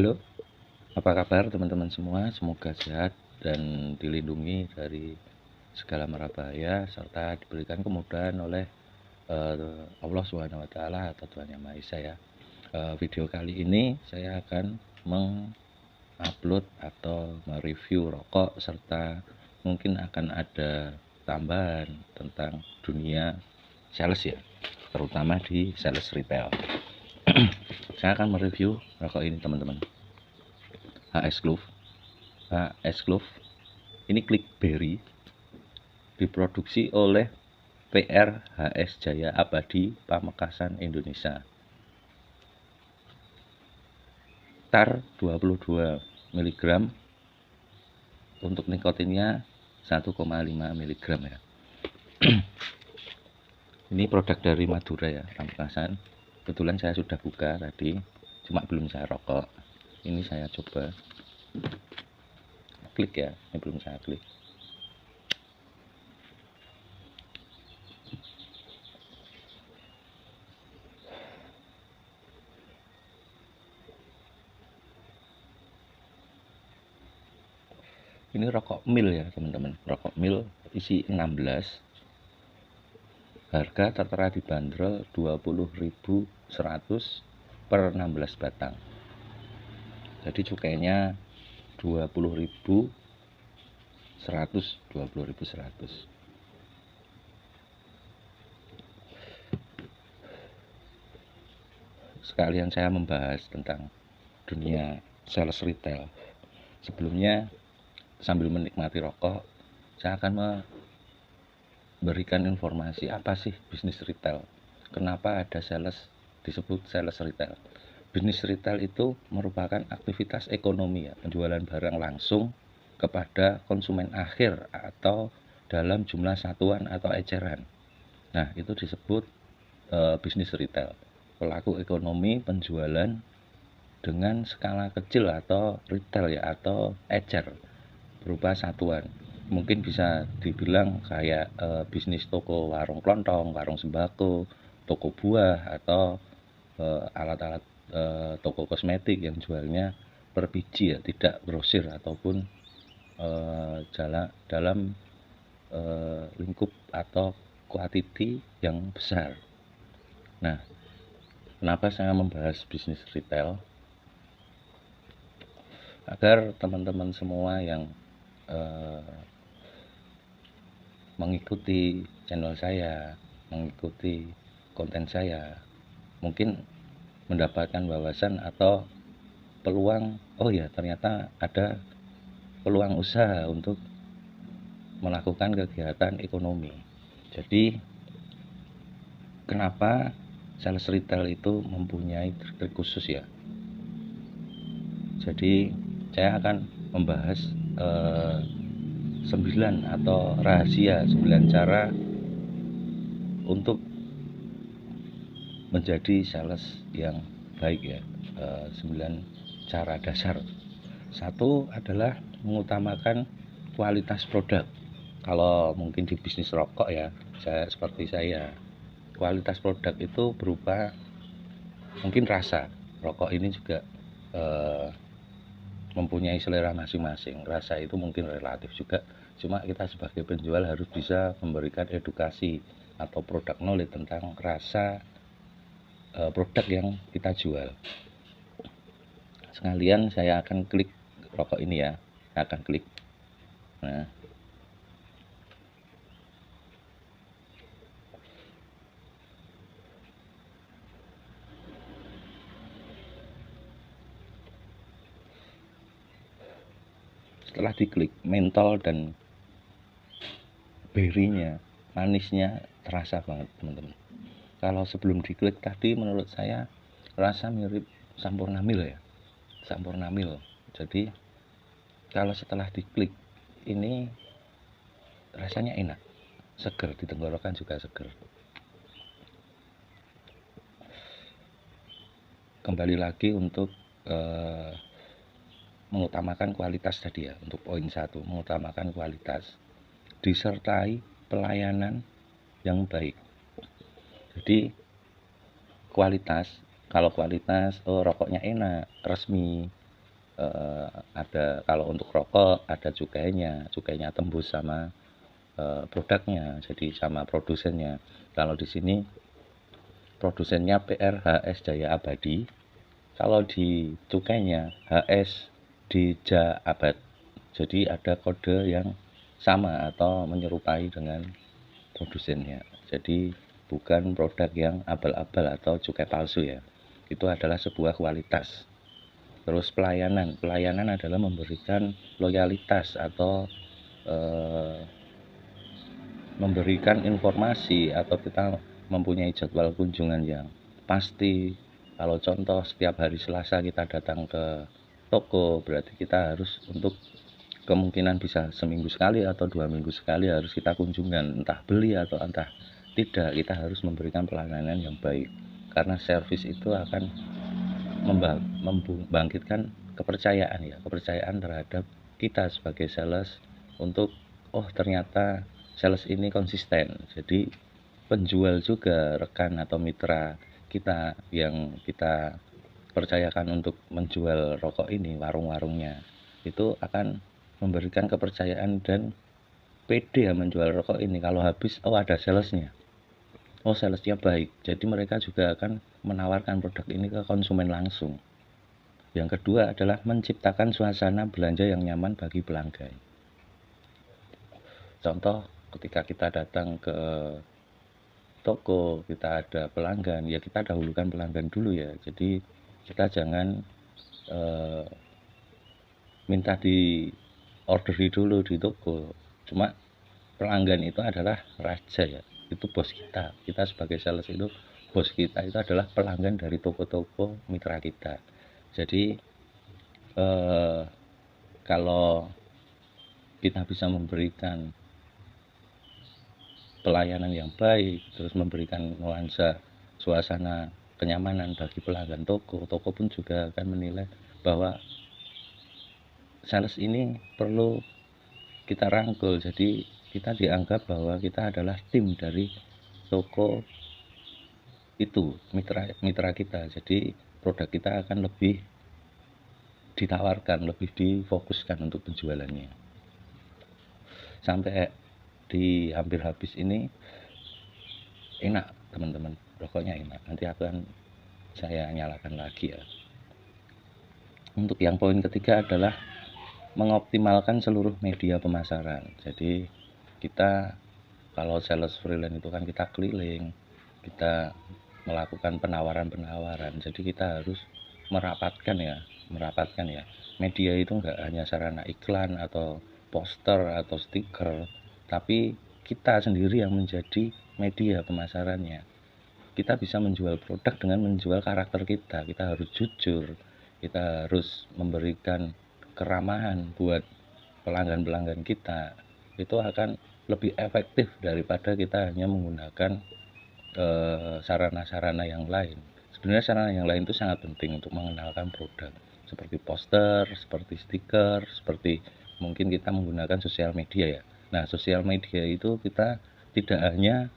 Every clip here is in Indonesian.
Halo, apa kabar teman-teman semua? Semoga sehat dan dilindungi dari segala mara bahaya serta diberikan kemudahan oleh Allah Subhanahu wa taala atau Tuhan Yang Maha Esa ya. Video kali ini saya akan mengupload atau mereview rokok serta mungkin akan ada tambahan tentang dunia sales ya, terutama di sales retail. Saya akan mereview rokok ini teman-teman. HS Glove ini Clickberry, diproduksi oleh PR HS Jaya Abadi Pamekasan Indonesia. Tar 22 mg, untuk nikotinnya 1,5 mg ya. Ini produk dari Madura ya, Pamekasan. Kebetulan saya sudah buka tadi, cuma belum saya rokok. Ini saya coba klik ya, ini belum saya klik. Ini rokok mil ya teman-teman, rokok mil isi 16. Harga tertera dibanderol 20.100 per 16 batang. Jadi cukainya 20.100, 20.100. Sekalian saya membahas tentang dunia sales retail. Sebelumnya, sambil menikmati rokok, saya akan memberikan informasi apa sih bisnis retail. Kenapa ada sales disebut sales retail? Bisnis retail itu merupakan aktivitas ekonomi ya, penjualan barang langsung kepada konsumen akhir atau dalam jumlah satuan atau eceran. Nah, itu disebut bisnis retail. Pelaku ekonomi penjualan dengan skala kecil atau retail ya, atau ecer berupa satuan. Mungkin bisa dibilang kayak bisnis toko warung kelontong, warung sembako, toko buah, atau alat-alat toko kosmetik yang jualnya per biji ya, tidak grosir ataupun dalam lingkup atau kuantiti yang besar. Nah, kenapa saya membahas bisnis retail? Agar teman-teman semua yang mengikuti channel saya, mengikuti konten saya, mungkin mendapatkan wawasan atau peluang, oh ya ternyata ada peluang usaha untuk melakukan kegiatan ekonomi. Jadi kenapa sales retail itu mempunyai trik khusus ya? Jadi saya akan membahas 9 atau rahasia 9 cara untuk menjadi sales yang baik ya. 9 cara dasar. Satu adalah mengutamakan kualitas produk. Kalau mungkin di bisnis rokok ya, seperti saya, kualitas produk itu berupa mungkin rasa. Rokok ini juga mempunyai selera masing-masing. Rasa itu mungkin relatif juga, cuma kita sebagai penjual harus bisa memberikan edukasi atau produk knowledge tentang rasa produk yang kita jual. Sekalian saya akan klik rokok ini ya, saya akan klik. Nah, setelah diklik, mentol dan berry-nya, manisnya terasa banget teman-teman. Kalau sebelum diklik tadi menurut saya rasa mirip Sampurna Mil ya, Sampurna Mil. Jadi kalau setelah diklik ini rasanya enak, seger, di tenggorokan juga seger. Kembali lagi untuk mengutamakan kualitas tadi ya, untuk poin 1, mengutamakan kualitas disertai pelayanan yang baik. Jadi kualitas, kalau kualitas rokoknya enak, resmi, ada, kalau untuk rokok ada cukainya tembus sama produknya, jadi sama produsennya. Kalau di sini produsennya PRHS Jaya Abadi, kalau di cukainya HS Dija Abad. Jadi ada kode yang sama atau menyerupai dengan produsennya. Jadi bukan produk yang abal-abal atau cukai palsu ya. Itu adalah sebuah kualitas. Terus pelayanan adalah memberikan loyalitas atau memberikan informasi, atau kita mempunyai jadwal kunjungan yang pasti. Kalau contoh setiap hari Selasa kita datang ke toko, berarti kita harus untuk kemungkinan bisa seminggu sekali atau 2 minggu sekali harus kita kunjungan, entah beli atau entah tidak, kita harus memberikan pelayanan yang baik, karena servis itu akan membangkitkan kepercayaan terhadap kita sebagai sales, untuk ternyata sales ini konsisten. Jadi penjual juga, rekan atau mitra kita yang kita percayakan untuk menjual rokok ini, warung-warungnya itu akan memberikan kepercayaan dan pede ya menjual rokok ini. Kalau habis, ada salesnya, salesnya baik, jadi mereka juga akan menawarkan produk ini ke konsumen langsung. Yang kedua adalah menciptakan suasana belanja yang nyaman bagi pelanggan. Contoh, ketika kita datang ke toko, kita ada pelanggan, ya kita dahulukan pelanggan dulu ya. Jadi kita jangan minta di orderi dulu di toko. Cuma pelanggan itu adalah raja ya, itu bos kita. Kita sebagai sales itu, bos kita itu adalah pelanggan dari toko-toko mitra kita. Jadi kalau kita bisa memberikan pelayanan yang baik, terus memberikan nuansa suasana kenyamanan bagi pelanggan toko pun juga akan menilai bahwa sales ini perlu kita rangkul. Jadi kita dianggap bahwa kita adalah tim dari toko itu, mitra kita. Jadi produk kita akan lebih ditawarkan, lebih difokuskan untuk penjualannya. Sampai di hampir habis ini enak teman-teman, rokoknya enak. Nanti akan saya nyalakan lagi ya. Untuk yang poin ketiga adalah mengoptimalkan seluruh media pemasaran. Jadi kita kalau sales freelance itu kan kita keliling, kita melakukan penawaran. Jadi kita harus merapatkan ya. Media itu enggak hanya sarana iklan atau poster atau stiker, tapi kita sendiri yang menjadi media pemasarannya. Kita bisa menjual produk dengan menjual karakter kita. Kita harus jujur, kita harus memberikan keramahan buat pelanggan kita. Itu akan lebih efektif daripada kita hanya menggunakan sarana-sarana yang lain. Sebenarnya sarana yang lain itu sangat penting untuk mengenalkan produk, seperti poster, seperti stiker, seperti mungkin kita menggunakan sosial media ya. Nah, sosial media itu kita tidak hanya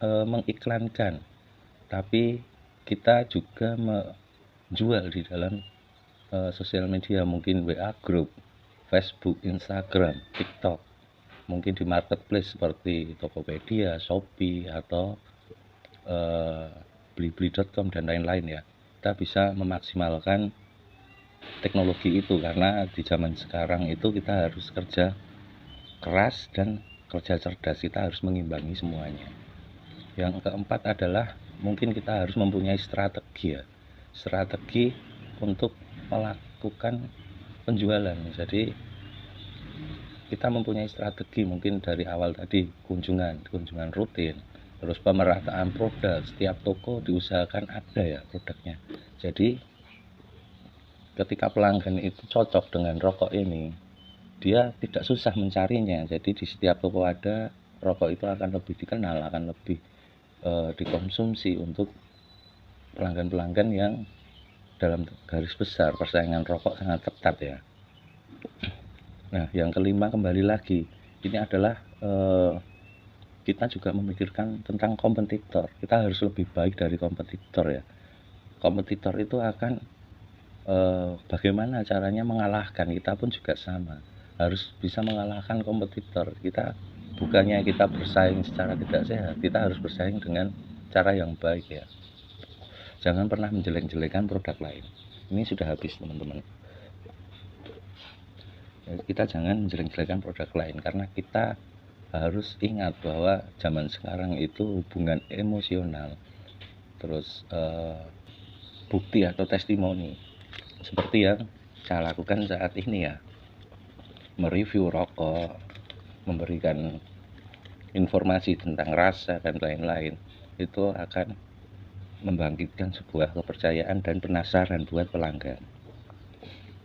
mengiklankan, tapi kita juga menjual di dalam sosial media, mungkin WA group, Facebook, Instagram, TikTok, mungkin di marketplace seperti Tokopedia, Shopee, atau blibli.com dan lain-lain ya. Kita bisa memaksimalkan teknologi itu, karena di zaman sekarang itu kita harus kerja keras dan kerja cerdas, kita harus mengimbangi semuanya. Yang keempat adalah mungkin kita harus mempunyai strategi ya, strategi untuk melakukan penjualan. Jadi kita mempunyai strategi mungkin dari awal tadi, kunjungan rutin, terus pemerataan produk, setiap toko diusahakan ada ya produknya. Jadi ketika pelanggan itu cocok dengan rokok ini, dia tidak susah mencarinya. Jadi di setiap toko ada, rokok itu akan lebih dikenal, akan lebih dikonsumsi untuk pelanggan-pelanggan yang dalam garis besar persaingan rokok sangat ketat ya. Nah, yang kelima kembali lagi, ini adalah kita juga memikirkan tentang kompetitor. Kita harus lebih baik dari kompetitor ya. Kompetitor itu akan bagaimana caranya mengalahkan. Kita pun juga sama, harus bisa mengalahkan kompetitor kita. Bukannya kita bersaing secara tidak sehat, kita harus bersaing dengan cara yang baik ya. Jangan pernah menjelek-jelekan produk lain. Ini sudah habis teman-teman. Kita jangan menjelek-jelekan produk lain, karena kita harus ingat bahwa zaman sekarang itu hubungan emosional, terus bukti atau testimoni seperti yang saya lakukan saat ini ya, mereview rokok, memberikan informasi tentang rasa dan lain-lain, itu akan membangkitkan sebuah kepercayaan dan penasaran buat pelanggan.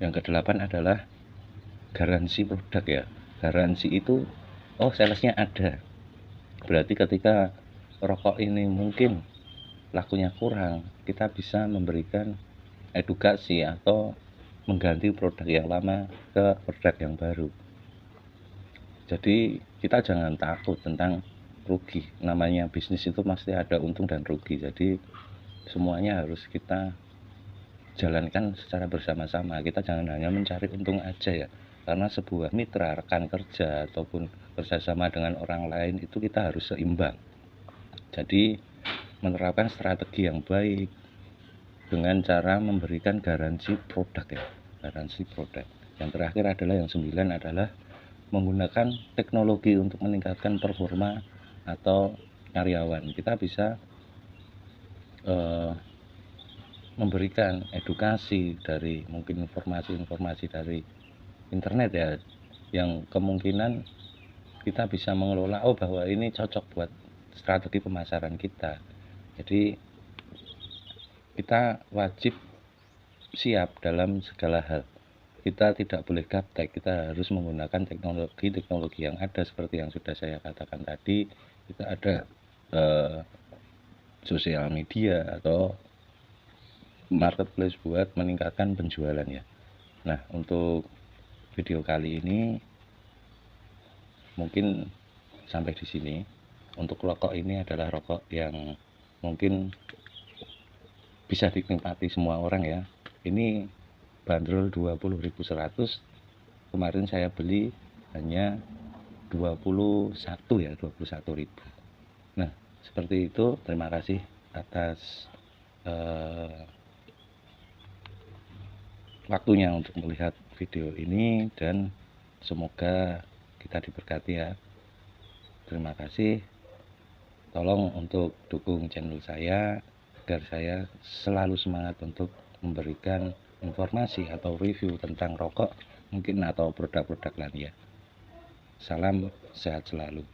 Yang kedelapan adalah garansi produk ya. Garansi itu, oh salesnya ada, berarti ketika rokok ini mungkin lakunya kurang, kita bisa memberikan edukasi atau mengganti produk yang lama ke produk yang baru. Jadi kita jangan takut tentang rugi, namanya bisnis itu pasti ada untung dan rugi. Jadi semuanya harus kita jalankan secara bersama-sama. Kita jangan hanya mencari untung aja ya, karena sebuah mitra, rekan kerja ataupun bersama dengan orang lain itu kita harus seimbang. Jadi menerapkan strategi yang baik dengan cara memberikan garansi produk ya, garansi produk. Yang terakhir adalah yang 9 adalah menggunakan teknologi untuk meningkatkan performa atau karyawan. Kita bisa memberikan edukasi dari mungkin informasi-informasi dari internet ya, yang kemungkinan kita bisa mengelola, oh bahwa ini cocok buat strategi pemasaran kita. Jadi kita wajib siap dalam segala hal. Kita tidak boleh gaptek, kita harus menggunakan teknologi yang ada seperti yang sudah saya katakan tadi. Kita ada sosial media atau marketplace buat meningkatkan penjualan ya. Nah, untuk video kali ini mungkin sampai di sini. Untuk rokok ini adalah rokok yang mungkin bisa dinikmati semua orang ya. Ini bandrol 20.100. Kemarin saya beli hanya 21 ya, 21.000. Nah, seperti itu. Terima kasih atas waktunya untuk melihat video ini, dan semoga kita diberkati ya. Terima kasih. Tolong untuk dukung channel saya agar saya selalu semangat untuk memberikan informasi atau review tentang rokok mungkin atau produk-produk lain ya. Salam sehat selalu.